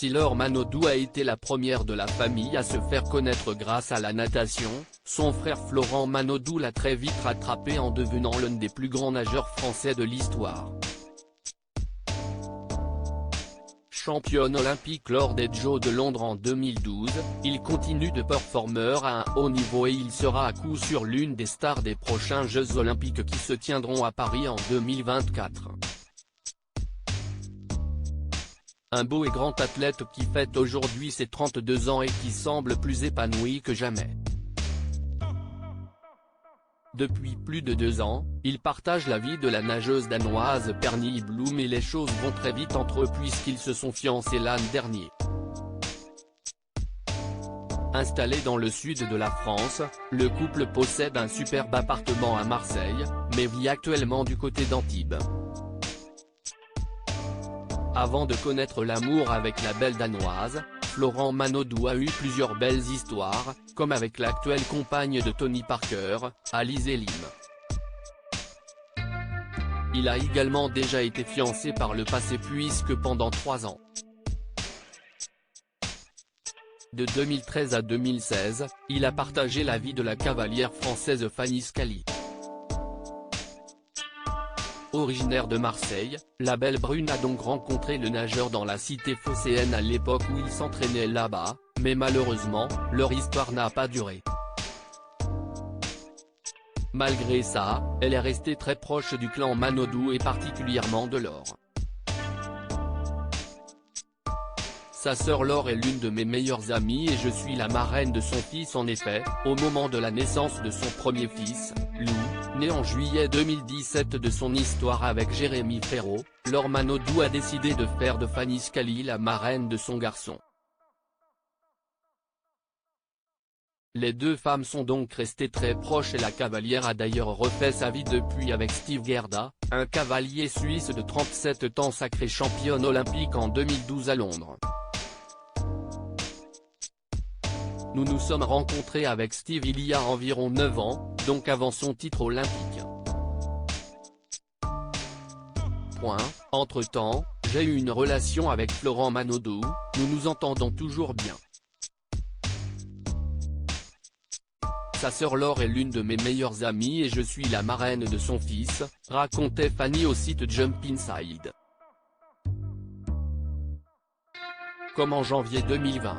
Si Laure Manodou a été la première de la famille à se faire connaître grâce à la natation, son frère Florent Manodou l'a très vite rattrapé en devenant l'un des plus grands nageurs français de l'histoire. Championne olympique lors des Jeux de Londres en 2012, il continue de performeur à un haut niveau et il sera à coup sûr l'une des stars des prochains Jeux olympiques qui se tiendront à Paris en 2024. Un beau et grand athlète qui fête aujourd'hui ses 32 ans et qui semble plus épanoui que jamais. Depuis plus de 2 ans, il partage la vie de la nageuse danoise Pernille Bloom et les choses vont très vite entre eux puisqu'ils se sont fiancés l'an dernier. Installé dans le sud de la France, le couple possède un superbe appartement à Marseille, mais vit actuellement du côté d'Antibes. Avant de connaître l'amour avec la belle danoise, Florent Manodou a eu plusieurs belles histoires, comme avec l'actuelle compagne de Tony Parker, Alizé Lim. Il a également déjà été fiancé par le passé puisque pendant 3 ans. De 2013 à 2016, il a partagé la vie de la cavalière française Fanny Scali. Originaire de Marseille, la belle brune a donc rencontré le nageur dans la cité phocéenne à l'époque où il s'entraînait là-bas, mais malheureusement, leur histoire n'a pas duré. Malgré ça, elle est restée très proche du clan Manodou et particulièrement de Laure. Sa sœur Laure est l'une de mes meilleures amies et je suis la marraine de son fils. En effet, au moment de la naissance de son premier fils, Lou, né en juillet 2017 de son histoire avec Jérémy Ferraud, Laure Manodou a décidé de faire de Fanny Scali la marraine de son garçon. Les deux femmes sont donc restées très proches et la cavalière a d'ailleurs refait sa vie depuis avec Steve Gerda, un cavalier suisse de 37 ans sacré championne olympique en 2012 à Londres. Nous nous sommes rencontrés avec Steve il y a environ 9 ans, donc avant son titre olympique. Entre-temps, j'ai eu une relation avec Florent Manodou, nous nous entendons toujours bien. Sa sœur Laure est l'une de mes meilleures amies et je suis la marraine de son fils, racontait Fanny au site Jump Inside. Comme en janvier 2020.